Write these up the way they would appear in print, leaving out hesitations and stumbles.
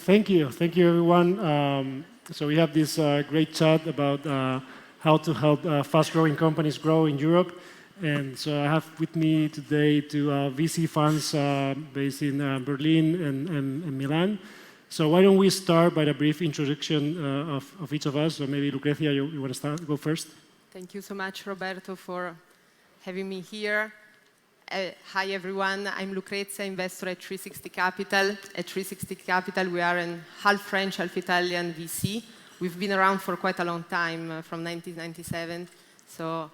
thank you everyone. So we have this great chat about how to help fast-growing companies grow in Europe. And so I have with me today two VC funds based in Berlin and Milan. So why don't we start by a brief introduction of each of us? So maybe Lucrecia, you want to go first? Thank you so much, Roberto, for having me here. Hi, everyone. I'm Lucrezia, investor at 360 Capital. At 360 Capital, we are a half French, half Italian VC. We've been around for quite a long time, from 1997. So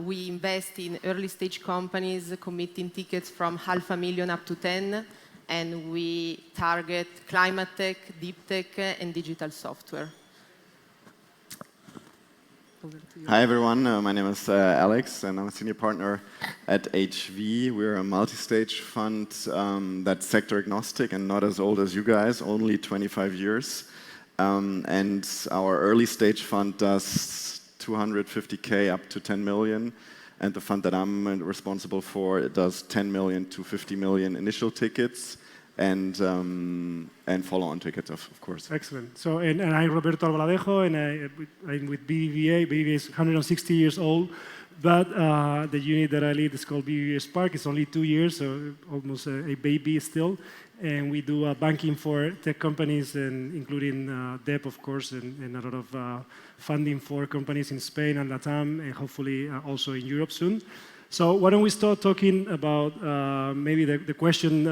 we invest in early-stage companies, committing tickets from $500,000 up to 10, and we target climate tech, deep tech, and digital software. Hi everyone, my name is Alex and I'm a senior partner at HV. We're a multi-stage fund that's sector agnostic and not as old as you guys, only 25 years. And our early stage fund does 250K up to 10 million. And the fund that I'm responsible for, it does 10 million to 50 million initial tickets and follow-on tickets, of course. Excellent. So, and I'm Roberto Albaladejo, and I'm with BBVA. BBVA is 160 years old, but the unit that I lead is called BBVA Spark. It's only 2 years, so almost a baby still. And we do banking for tech companies, and including debt, of course, and a lot of funding for companies in Spain and Latam, and hopefully also in Europe soon. So why don't we start talking about maybe the question,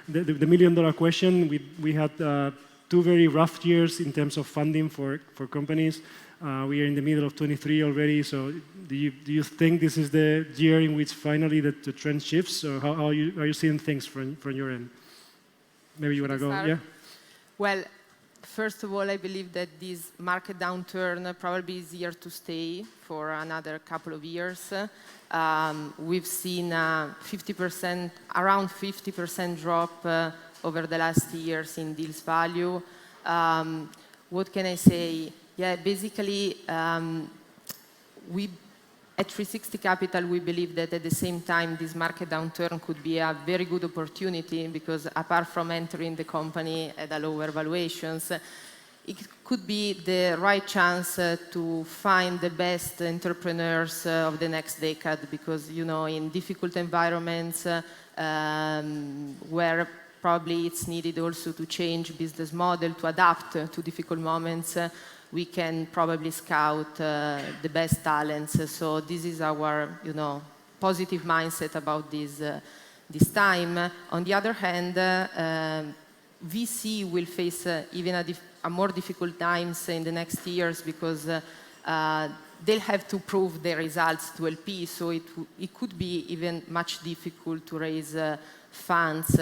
the million-dollar question. We had 2 very rough years in terms of funding for companies. We are in the middle of 23 already. So do you think this is the year in which finally the trend shifts, or how are you seeing things from your end? Maybe you want to go, yeah? Well, first of all, I believe that this market downturn probably is here to stay for another couple of years. We've seen around 50% drop over the last years in deals value. What can I say? Yeah, basically, at 360 Capital, we believe that at the same time, this market downturn could be a very good opportunity because apart from entering the company at a lower valuations, it could be the right chance to find the best entrepreneurs of the next decade because, you know, in difficult environments where probably it's needed also to change business model, to adapt to difficult moments, we can probably scout the best talents. So this is our, you know, positive mindset about this time. On the other hand, VC will face even a more difficult times in the next years because they'll have to prove their results to LP. So it could be even much difficult to raise funds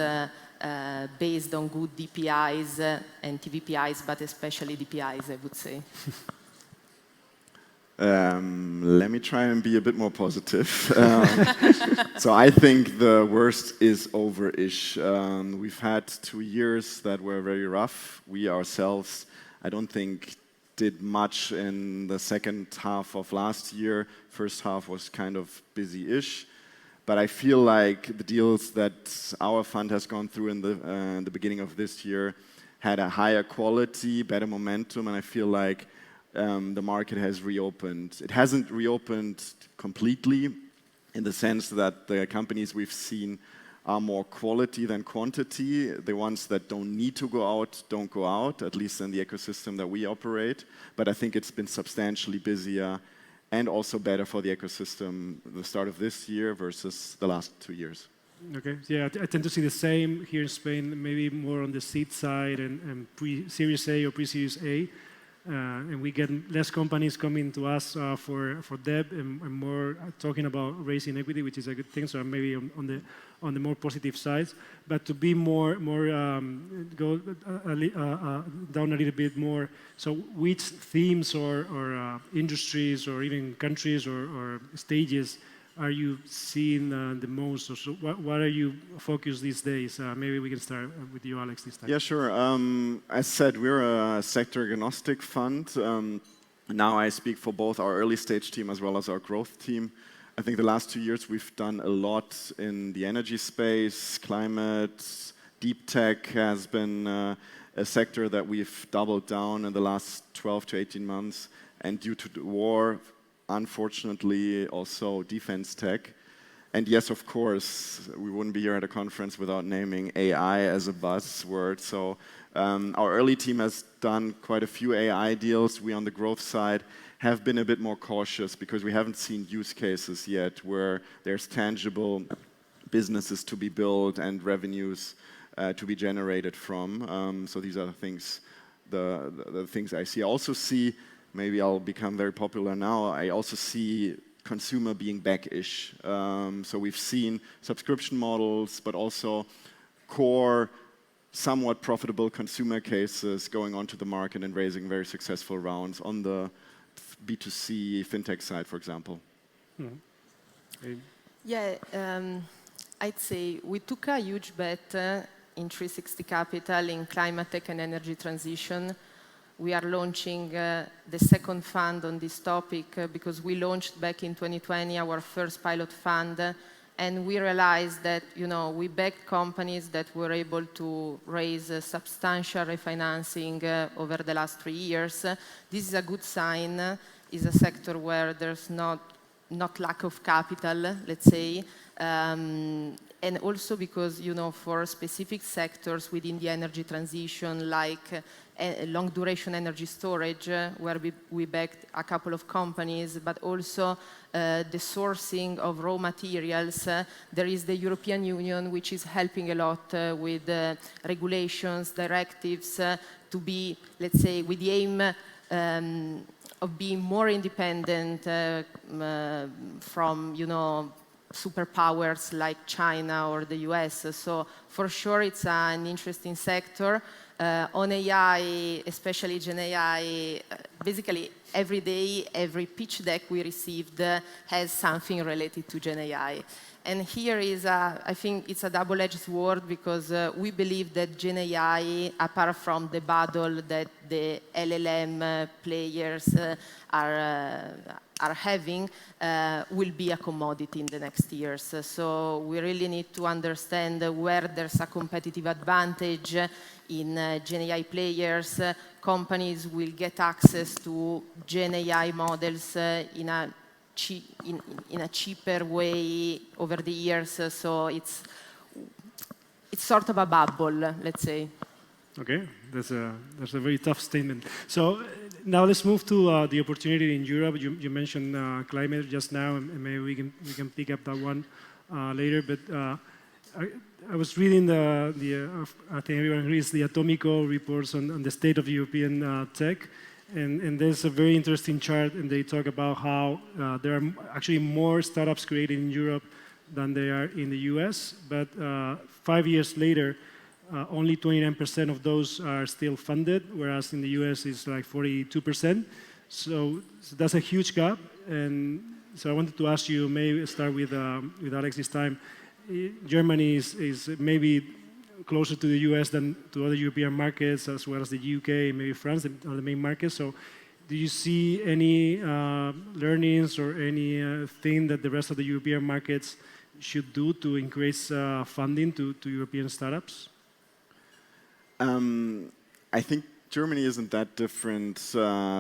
based on good DPIs and TVPIs, but especially DPIs, I would say. Let me try and be a bit more positive. So I think the worst is over-ish. We've had 2 years that were very rough. We ourselves, I don't think, did much in the second half of last year. First half was kind of busy-ish. But I feel like the deals that our fund has gone through in the beginning of this year had a higher quality, better momentum, and I feel like the market has reopened. It hasn't reopened completely in the sense that the companies we've seen are more quality than quantity. The ones that don't need to go out, don't go out, at least in the ecosystem that we operate. But I think it's been substantially busier and also better for the ecosystem the start of this year versus the last 2 years. Okay, yeah, I tend to see the same here in Spain, maybe more on the seed side and pre-Series A or pre-Series A. And we get less companies coming to us for debt and more talking about raising equity, which is a good thing. So maybe on the more positive side, but to be more go down a little bit more. So which themes or industries or even countries or stages are you seeing the most? Or so what are you focused these days? Maybe we can start with you, Alex, this time. Yeah, sure. As said, we're a sector agnostic fund. Now I speak for both our early stage team as well as our growth team. I think the last 2 years we've done a lot in the energy space, climate, Deep tech has been a sector that we've doubled down in the last 12 to 18 months. And due to the war, unfortunately, also defense tech. And yes, of course, we wouldn't be here at a conference without naming AI as a buzzword. So our early team has done quite a few AI deals. We, on the growth side, have been a bit more cautious because we haven't seen use cases yet where there's tangible businesses to be built and revenues to be generated from. So these are the things, the things I see. I also see, maybe I'll become very popular now, I also see consumer being back-ish. So we've seen subscription models, but also core, somewhat profitable consumer cases going onto the market and raising very successful rounds on the B2C fintech side, for example. Yeah, I'd say we took a huge bet in 360 Capital in climate tech and energy transition. We are launching the second fund on this topic because we launched back in 2020 our first pilot fund, and we realized that we backed companies that were able to raise substantial refinancing over the last 3 years. This is a good sign. It's a sector where there's not lack of capital, let's say, and also because for specific sectors within the energy transition, like long duration energy storage, where we backed a couple of companies, but also the sourcing of raw materials. There is the European Union, which is helping a lot with regulations, directives, to be, let's say, with the aim of being more independent from, superpowers like China or the US. So for sure, it's an interesting sector. On AI, especially Gen AI, basically every day, every pitch deck we received has something related to Gen AI. And here is, I think it's a double-edged sword because we believe that Gen AI, apart from the battle that the LLM players are having, will be a commodity in the next years. So we really need to understand where there's a competitive advantage in Gen AI players. Companies will get access to Gen AI models in a cheaper way over the years. So it's sort of a bubble, let's say. Okay, that's a very tough statement. So now let's move to the opportunity in Europe. You mentioned climate just now, and maybe we can pick up that one later. But I was reading I think everyone reads the Atomico reports on the state of European tech. And there's a very interesting chart, and they talk about how there are actually more startups created in Europe than there are in the US. But 5 years later, only 29% of those are still funded, whereas in the US it's like 42%. So that's a huge gap. And so I wanted to ask you, maybe start with Alex this time. Germany is maybe closer to the US than to other European markets, as well as the UK, maybe France are the main markets. So do you see any learnings or any thing that the rest of the European markets should do to increase funding to European startups? I think Germany isn't that different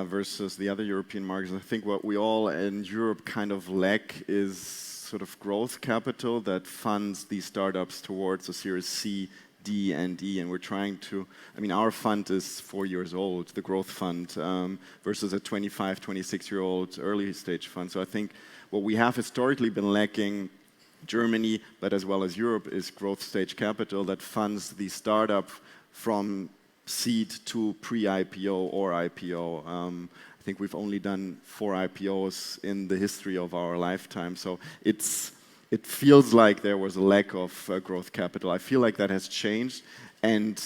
versus the other European markets. I think what we all in Europe kind of lack is sort of growth capital that funds these startups towards a Series C, D, and E. And we're trying to, our fund is 4 years old, the growth fund, versus a 25, 26-year-old early stage fund. So I think what we have historically been lacking, Germany, but as well as Europe, is growth stage capital that funds the startup from seed to pre-IPO or IPO. I think we've only done 4 IPOs in the history of our lifetime. So it feels like there was a lack of growth capital. I feel like that has changed, and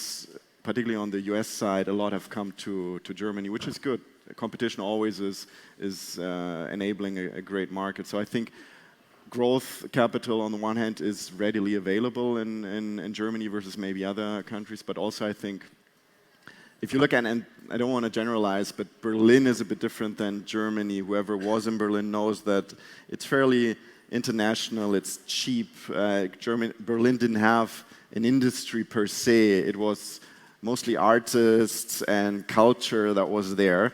particularly on the US side, a lot have come to Germany, which is good. Competition always is enabling a great market. So I think growth capital on the one hand is readily available in Germany versus maybe other countries, but also I think if you look at, and I don't want to generalize, but Berlin is a bit different than Germany. Whoever was in Berlin knows that it's fairly international, it's cheap. Berlin didn't have an industry per se. It was mostly artists and culture that was there.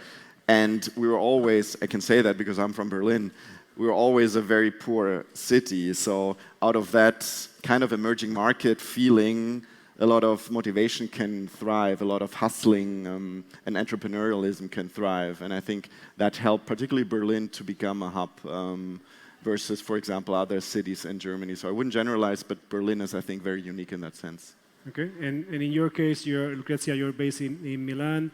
And we were always, I can say that because I'm from Berlin, we were always a very poor city. So out of that kind of emerging market feeling, a lot of motivation can thrive, a lot of hustling and entrepreneurialism can thrive. And I think that helped particularly Berlin to become a hub versus, for example, other cities in Germany. So I wouldn't generalize, but Berlin is, I think, very unique in that sense. Okay, and in your case, Lucrezia, you're based in Milan,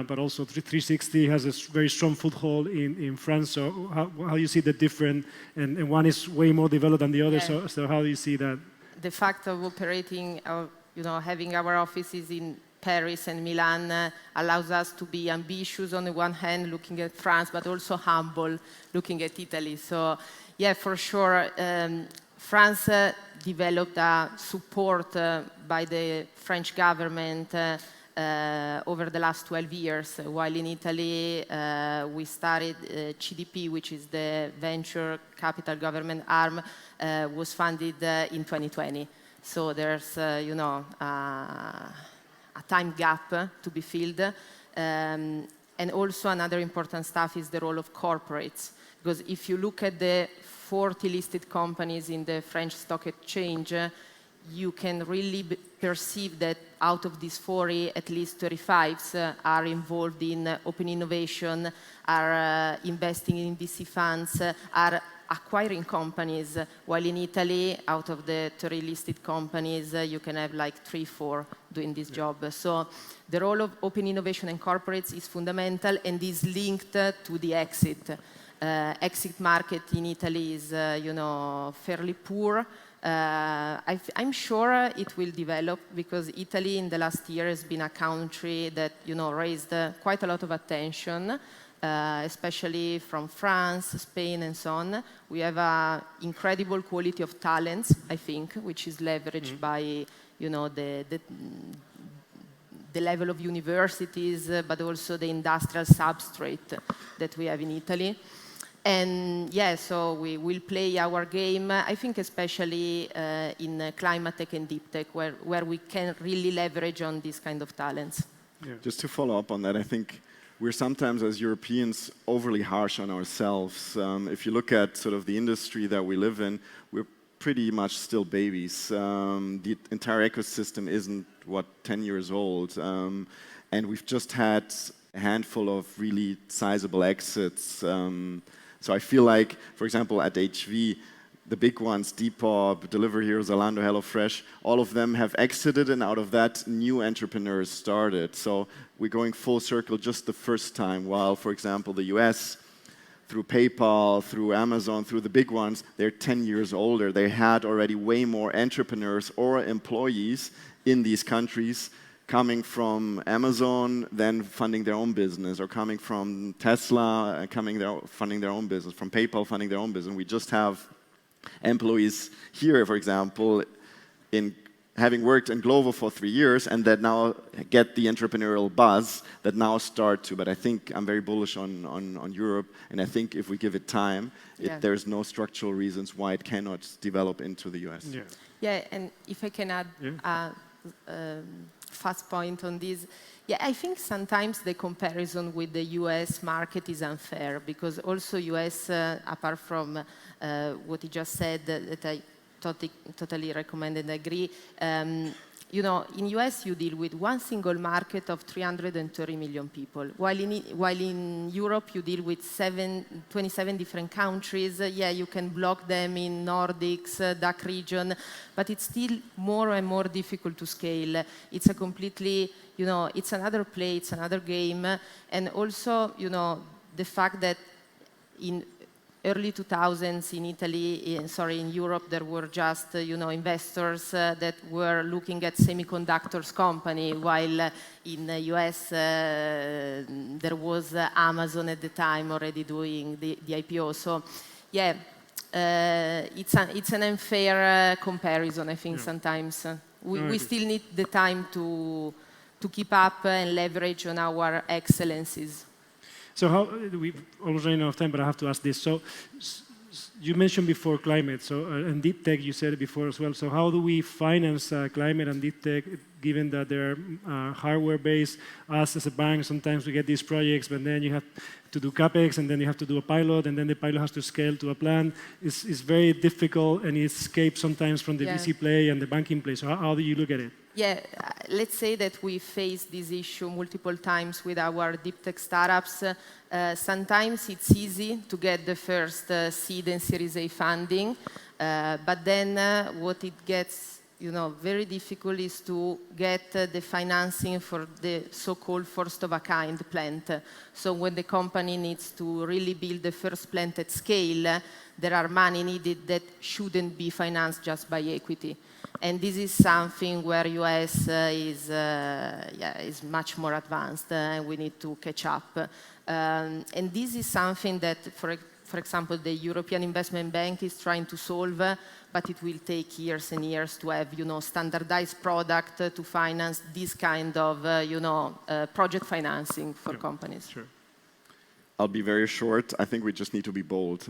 but also 360 has a very strong foothold in France. So how do you see the different, and one is way more developed than the other, Yeah. so how do you see that? The fact of operating, having our offices in Paris and Milan allows us to be ambitious on the one hand, looking at France, but also humble, looking at Italy. So, yeah, for sure, France developed a support by the French government over the last 12 years, while in Italy we started CDP, which is the venture capital government arm, was funded in 2020. So there's, a time gap to be filled. And also another important stuff is the role of corporates. Because if you look at the 40 listed companies in the French stock exchange, you can really perceive that out of these 40, at least 35 are involved in open innovation, are investing in VC funds, are acquiring companies, while in Italy, out of the 30 listed companies, you can have like 3, 4 doing this job. So the role of open innovation and corporates is fundamental and is linked to the exit. Exit market in Italy is, fairly poor. I'm sure it will develop because Italy in the last year has been a country that, raised quite a lot of attention. Especially from France, Spain, and so on. We have an incredible quality of talents, I think, which is leveraged by, the level of universities, but also the industrial substrate that we have in Italy. And yeah, so we will play our game, I think especially in climate tech and deep tech, where we can really leverage on these kind of talents. Yeah. Just to follow up on that, I think we're sometimes, as Europeans, overly harsh on ourselves. If you look at sort of the industry that we live in, we're pretty much still babies. The entire ecosystem isn't, 10 years old. And we've just had a handful of really sizable exits. So I feel like, for example, at HV, the big ones, Depop, Delivery Hero, Zalando, HelloFresh, all of them have exited, and out of that, new entrepreneurs started. So we're going full circle just the first time, while, for example, the US, through PayPal, through Amazon, through the big ones, they're 10 years older. They had already way more entrepreneurs or employees in these countries coming from Amazon, then funding their own business, or coming from Tesla, funding their own business, from PayPal, funding their own business. We just have employees here, for example, in having worked in Glovo for 3 years and that now get the entrepreneurial buzz that now start to. But I think I'm very bullish on Europe, and I think if we give it time, there's no structural reasons why it cannot develop into the US. Yeah, and if I can add a fast point on this. Yeah, I think sometimes the comparison with the US market is unfair because also US, apart from what you just said, that I totally recommend and agree, in US you deal with one single market of 330 million people, while in Europe you deal with 27 different countries. Yeah, you can block them in Nordics, DACH region, but it's still more and more difficult to scale. It's a completely, it's another play, it's another game, and also, the fact that in early 2000s in in Europe, there were just, investors that were looking at semiconductors company, while in the US there was Amazon at the time already doing the IPO. So, yeah, it's an unfair comparison, I think, sometimes. We still need the time to keep up and leverage on our excellencies. So we've almost run out of time, but I have to ask this. So you mentioned before climate, so and deep tech. You said it before as well. So how do we finance climate and deep tech, given that they're hardware-based? Us as a bank, sometimes we get these projects, but then you have to do capex, and then you have to do a pilot, and then the pilot has to scale to a plan. It's very difficult, and it escapes sometimes from the VC play and the banking play. So how do you look at it? Yeah, let's say that we faced this issue multiple times with our deep tech startups. Sometimes it's easy to get the first seed and Series A funding, but then what it gets very difficult is to get the financing for the so-called first-of-a-kind plant. So when the company needs to really build the first plant at scale, there are money needed that shouldn't be financed just by equity. And this is something where US is much more advanced, and we need to catch up. And this is something that, for example, the European Investment Bank is trying to solve, but it will take years and years to have, standardized product to finance this kind of, project financing for companies. Sure. I'll be very short. I think we just need to be bold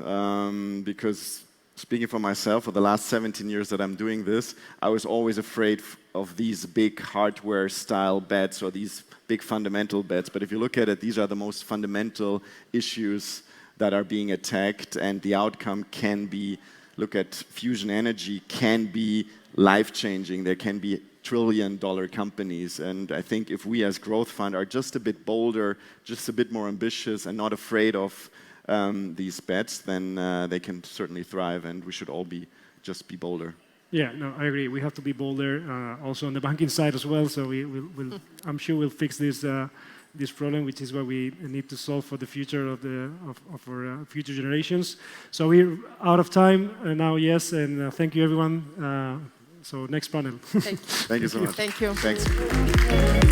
because speaking for myself, for the last 17 years that I'm doing this, I was always afraid of these big hardware-style bets or these big fundamental bets. But if you look at it, these are the most fundamental issues that are being attacked, and the outcome can be, look at fusion energy, can be life-changing. There can be trillion-dollar companies. And I think if we as Growth Fund are just a bit bolder, just a bit more ambitious and not afraid of these bets, then they can certainly thrive, and we should all just be bolder. Yeah, no, I agree. We have to be bolder, also on the banking side as well. So we'll I'm sure we'll fix this problem, which is what we need to solve for the future of our future generations. So we're out of time now, yes, and thank you, everyone. So next panel. Thank you. Thank you so much. Thank you. Thanks.